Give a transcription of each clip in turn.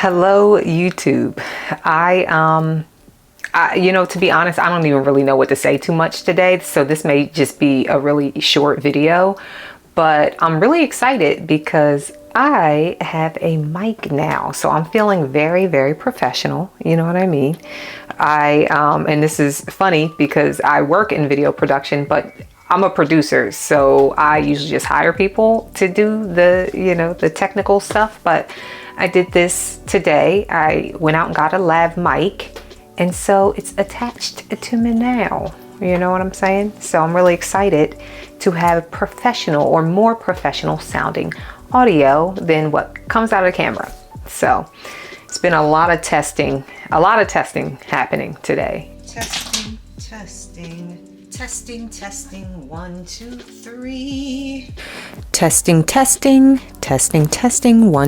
Hello, YouTube. To be honest, I don't even really know what to say too much today. So this may just be a really short video, but I'm really excited because I have a mic now. So I'm feeling very, very professional. You know what I mean? And this is funny because I work in video production, but I'm a producer. So I usually just hire people to do the technical stuff. But I did this today. I went out and got a lav mic, and so it's attached to me now. You know what I'm saying? So I'm really excited to have professional or more professional sounding audio than what comes out of the camera. So it's been a lot of testing happening today. Testing, 1, 2, 3. Testing, 1,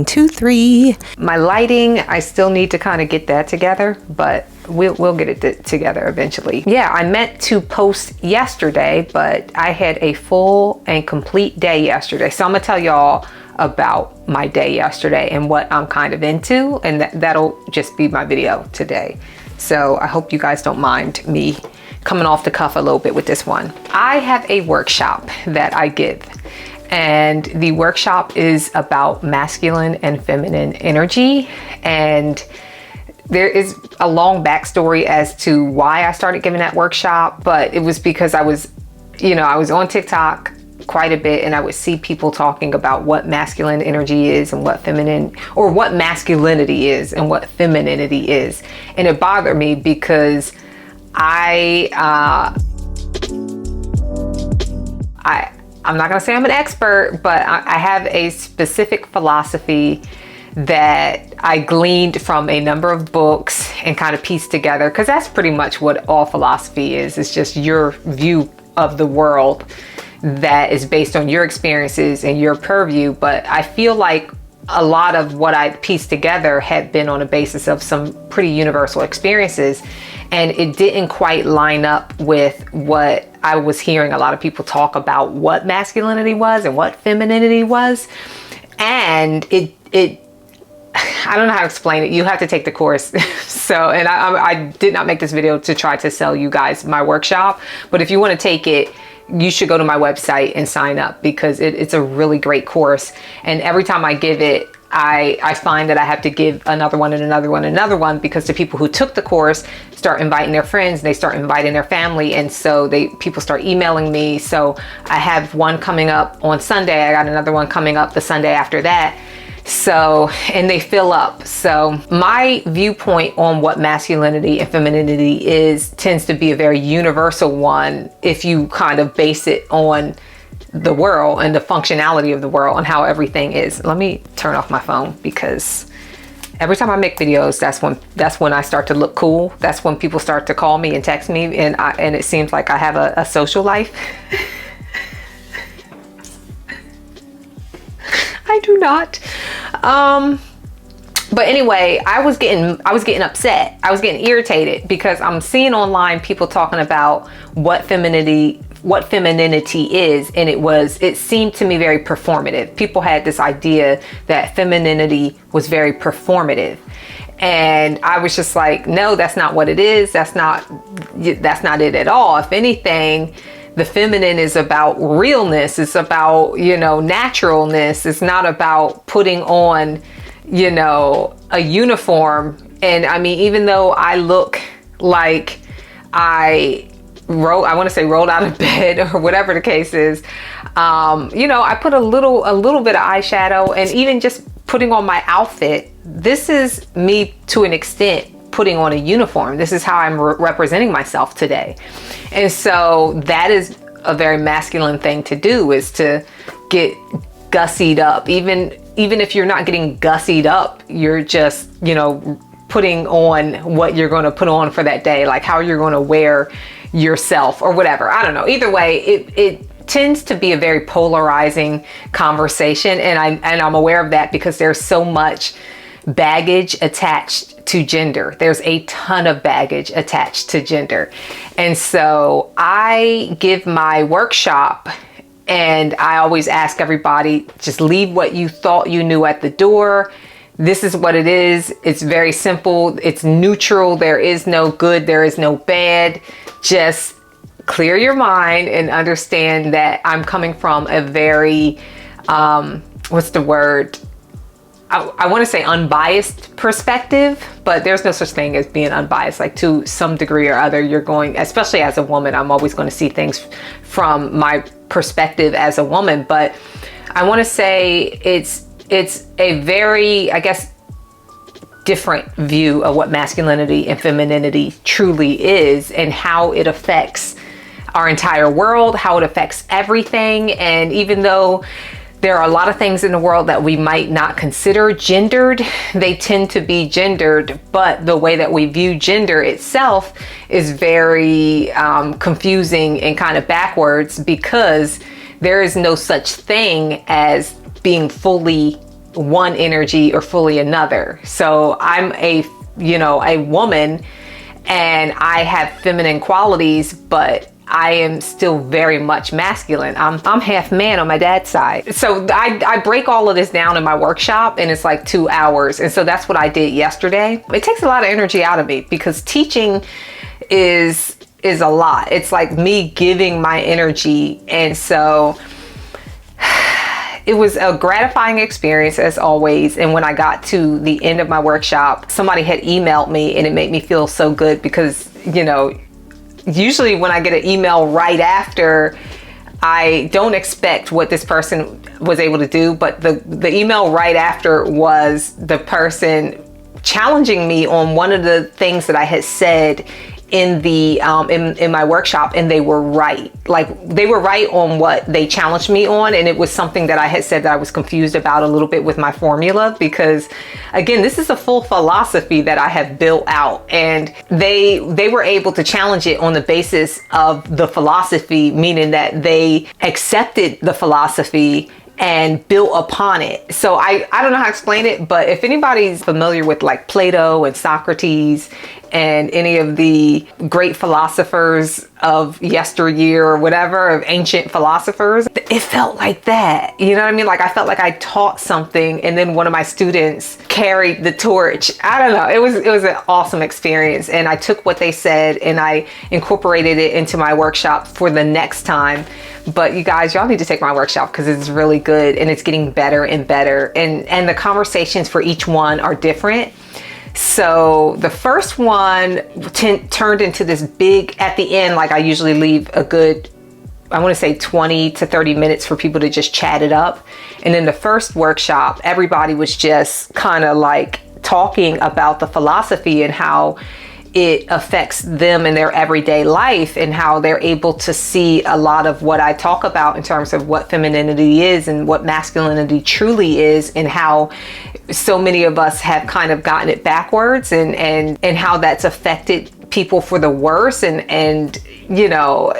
2, 3. My lighting, I still need to kind of get that together, but we'll get it together eventually. Yeah, I meant to post yesterday, but I had a full and complete day yesterday. So I'm gonna tell y'all about my day yesterday and what I'm kind of into, and that'll just be my video today. So I hope you guys don't mind me coming off the cuff a little bit with this one. I have a workshop that I give, and the workshop is about masculine and feminine energy. And there is a long backstory as to why I started giving that workshop, but it was because I was on TikTok quite a bit, and I would see people talking about what masculine energy is and what what masculinity is and what femininity is. And it bothered me because I'm not gonna say I'm an expert, but I have a specific philosophy that I gleaned from a number of books and kind of pieced together, because that's pretty much what all philosophy is. It's just your view of the world that is based on your experiences and your purview. But I feel like a lot of what I pieced together had been on a basis of some pretty universal experiences, and it didn't quite line up with what I was hearing a lot of people talk about what masculinity was and what femininity was. And it I don't know how to explain it. You have to take the course. So, and I did not make this video to try to sell you guys my workshop, but if you want to take it, you should go to my website and sign up, because it's a really great course. And every time I give it, I find that I have to give another one and another one and another one, because the people who took the course start inviting their friends, they start inviting their family, and so people start emailing me. So I have one coming up on Sunday. I got another one coming up the Sunday after that. So, and they fill up. So my viewpoint on what masculinity and femininity tends to be a very universal one if you kind of base it on the world and the functionality of the world and how everything is. Let me turn off my phone, because every time I make videos, that's when I start to look cool. That's when people start to call me and text me, and it seems like I have a social life. I do not. But anyway, I was getting upset. I was getting irritated because I'm seeing online people talking about what femininity is, and it seemed to me very performative. People had this idea that femininity was very performative. And I was just like, no, that's not what it is. That's not it at all. If anything, the feminine is about realness. It's about, naturalness. It's not about putting on, a uniform. And I mean, even though I look like I want to say rolled out of bed or whatever the case is, I put a little bit of eyeshadow, and even just putting on my outfit, this is me to an extent putting on a uniform. This is how I'm representing myself today. And so that is a very masculine thing to do, is to get gussied up. Even if you're not getting gussied up, you're just, putting on what you're going to put on for that day, like how you're going to wear yourself or whatever. I don't know. Either way, it tends to be a very polarizing conversation. And I'm aware of that because there's so much baggage attached to gender. There's a ton of baggage attached to gender. And so I give my workshop, and I always ask everybody, just leave what you thought you knew at the door. This is what it is. It's very simple. It's neutral. There is no good. There is no bad. Just clear your mind and understand that I'm coming from a very, what's the word? I want to say unbiased perspective, but there's no such thing as being unbiased. Like, to some degree or other, you're going, especially as a woman, I'm always going to see things from my perspective as a woman. But I want to say it's a very, I guess, different view of what masculinity and femininity truly is, and how it affects our entire world, how it affects everything. And even though there are a lot of things in the world that we might not consider gendered, they tend to be gendered, but the way that we view gender itself is very confusing and kind of backwards, because there is no such thing as being fully one energy or fully another. So I'm a woman, and I have feminine qualities, but I am still very much masculine. I'm half man on my dad's side. So I break all of this down in my workshop, and it's like 2 hours. And so that's what I did yesterday. It takes a lot of energy out of me, because teaching is a lot. It's like me giving my energy. And so it was a gratifying experience, as always. And when I got to the end of my workshop, somebody had emailed me, and it made me feel so good, because, usually when I get an email right after, I don't expect what this person was able to do, but the email right after was the person challenging me on one of the things that I had said in the in my workshop, and they were right. Like, they were right on what they challenged me on, and it was something that I had said that I was confused about a little bit with my formula, because again, this is a full philosophy that I have built out, and they were able to challenge it on the basis of the philosophy, meaning that they accepted the philosophy and built upon it. So I don't know how to explain it, but if anybody's familiar with like Plato and Socrates and any of the great philosophers of yesteryear or whatever, of ancient philosophers, it felt like that. You know what I mean? Like, I felt like I taught something, and then one of my students carried the torch. I don't know. It was an awesome experience. And I took what they said and I incorporated it into my workshop for the next time. But you guys, y'all need to take my workshop, because it's really good, and it's getting better and better. And the conversations for each one are different. So the first one turned into this big, at the end, like I usually leave a good, I want to say 20 to 30 minutes for people to just chat it up. And in the first workshop, everybody was just kind of like talking about the philosophy and how it affects them in their everyday life, and how they're able to see a lot of what I talk about in terms of what femininity is and what masculinity truly is, and how so many of us have kind of gotten it backwards, and how that's affected people for the worse, and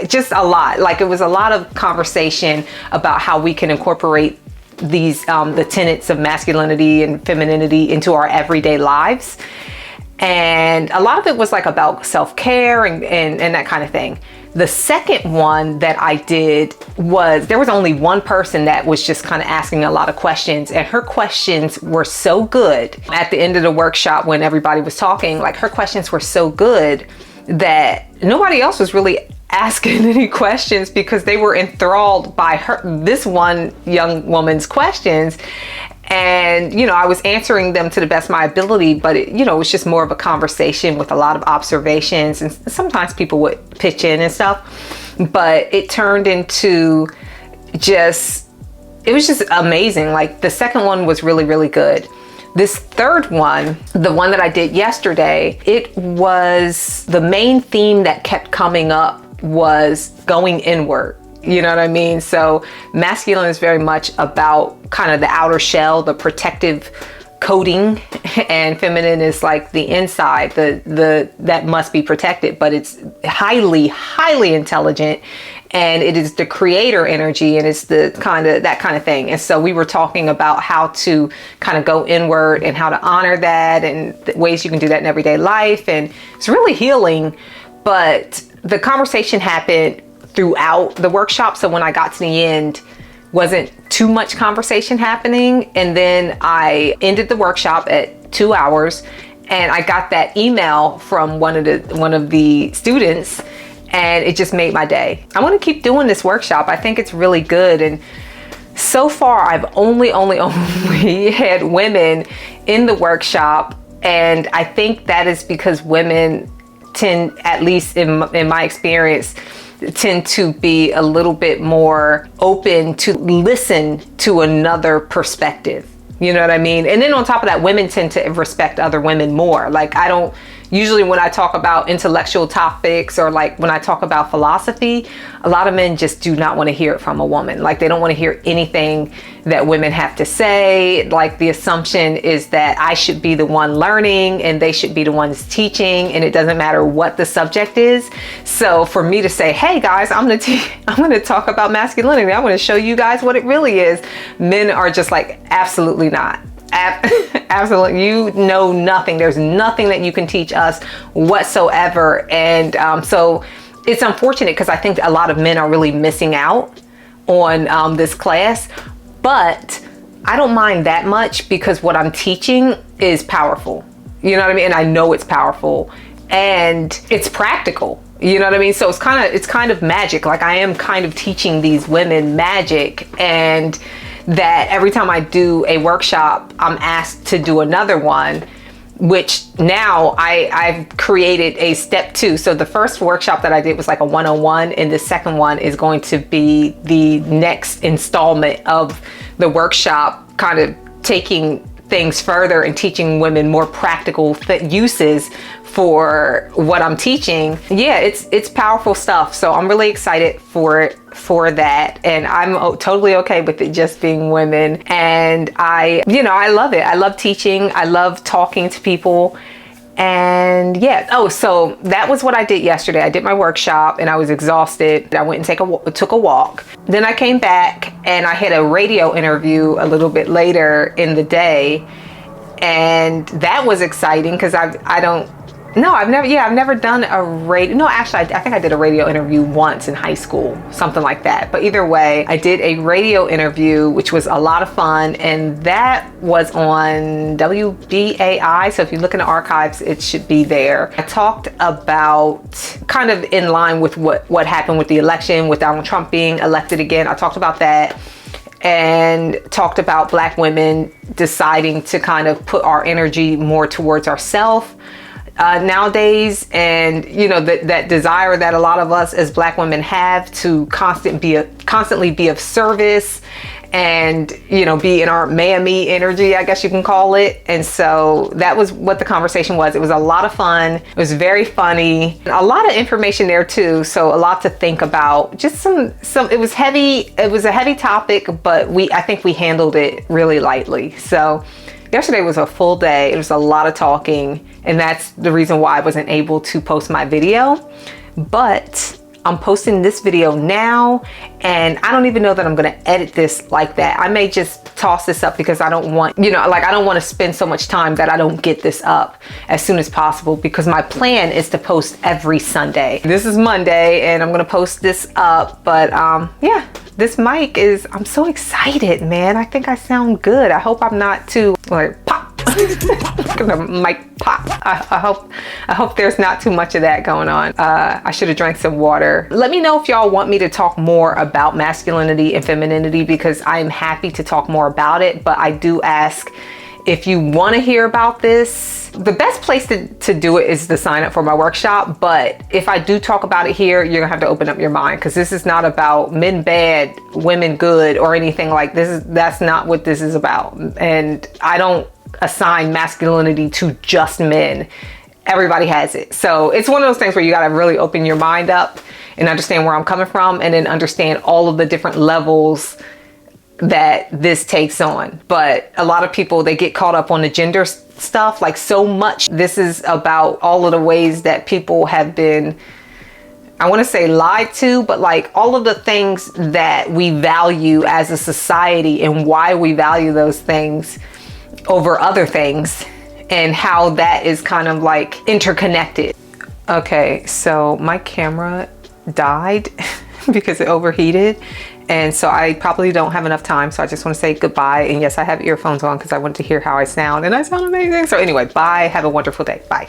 just a lot. Like, it was a lot of conversation about how we can incorporate these the tenets of masculinity and femininity into our everyday lives. And a lot of it was like about self-care and that kind of thing. The second one that I did was, there was only one person that was just kind of asking a lot of questions, and her questions were so good. At the end of the workshop, when everybody was talking, like, her questions were so good that nobody else was really asking any questions, because they were enthralled by this one young woman's questions. And, I was answering them to the best of my ability, but it was just more of a conversation with a lot of observations, and sometimes people would pitch in and stuff, but it turned into it was just amazing. Like, the second one was really, really good. This third one, the one that I did yesterday, it was, the main theme that kept coming up was going inward. You know what I mean? So masculine is very much about kind of the outer shell, the protective coating, and feminine is like the inside, the that must be protected, but it's highly, highly intelligent, and it is the creator energy, and it's the kind of that kind of thing. And so we were talking about how to kind of go inward and how to honor that, and the ways you can do that in everyday life. And it's really healing. But the conversation happened throughout the workshop. So when I got to the end, wasn't too much conversation happening. And then I ended the workshop at 2 hours, and I got that email from one of the students, and it just made my day. I want to keep doing this workshop. I think it's really good. And so far I've only had women in the workshop, and I think that is because women tend, at least in my experience, tend to be a little bit more open to listen to another perspective. You know what I mean? And then on top of that, women tend to respect other women more. Like, I don't usually, when I talk about intellectual topics, or like when I talk about philosophy, a lot of men just do not want to hear it from a woman. Like, they don't want to hear anything that women have to say. Like, the assumption is that I should be the one learning and they should be the ones teaching, and it doesn't matter what the subject is. So for me to say, hey guys, I'm going to talk about masculinity, I'm going to show you guys what it really is, men are just like, absolutely not. Absolutely, you know nothing. There's nothing that you can teach us whatsoever. And so it's unfortunate, because I think a lot of men are really missing out on this class. But I don't mind that much, because what I'm teaching is powerful. You know what I mean? And I know it's powerful, and it's practical. You know what I mean? So it's kind of magic. Like, I am kind of teaching these women magic, and that every time I do a workshop, I'm asked to do another one, which now I've created a step 2. So the first workshop that I did was like a 101, and the second one is going to be the next installment of the workshop, kind of taking things further and teaching women more practical uses for what I'm teaching. Yeah, it's powerful stuff. So I'm really excited for that, and I'm totally okay with it just being women. And I love it. I love teaching. I love talking to people. And yeah, so that was what I did yesterday. I did my workshop and I was exhausted. I went and took a walk. Then I came back and I had a radio interview a little bit later in the day, and that was exciting, because I've never done a radio. No, actually, I think I did a radio interview once in high school, something like that. But either way, I did a radio interview, which was a lot of fun. And that was on WBAI. So if you look in the archives, it should be there. I talked about, kind of in line with what happened with the election, with Donald Trump being elected again. I talked about that, and talked about Black women deciding to kind of put our energy more towards ourselves nowadays, and that desire that a lot of us as Black women have to constantly be of service, and be in our mammy energy, I guess you can call it. And so that was what the conversation was. It was a lot of fun. It was very funny. A lot of information there too, so a lot to think about. Just some it was heavy. It was a heavy topic, but I think we handled it really lightly. So yesterday was a full day. It was a lot of talking, and that's the reason why I wasn't able to post my video. But I'm posting this video now, and I don't even know that I'm gonna edit this like that. I may just toss this up, because I don't want, I don't want to spend so much time that I don't get this up as soon as possible, because my plan is to post every Sunday. This is Monday, and I'm gonna post this up. But yeah, this mic I'm so excited, man. I think I sound good. I hope I'm not too like pop. Mic pop. I hope there's not too much of that going on. I should have drank some water. Let me know if y'all want me to talk more about masculinity and femininity, because I'm happy to talk more about it. But I do ask, if you want to hear about this, the best place to do it is to sign up for my workshop. But if I do talk about it here, you're gonna have to open up your mind, because this is not about men bad, women good, or anything like this. That's not what this is about. And I don't assign masculinity to just men. Everybody has it. So it's one of those things where you got to really open your mind up and understand where I'm coming from, and then understand all of the different levels that this takes on. But a lot of people, they get caught up on the gender stuff, like so much. This is about all of the ways that people have been, I want to say lied to, but like all of the things that we value as a society, and why we value those things over other things, and how that is kind of like interconnected. Okay, so my camera died because it overheated, And so I probably don't have enough time. So I just want to say goodbye. And yes, I have earphones on because I wanted to hear how I sound, and I sound amazing. So anyway, bye. Have a wonderful day. Bye.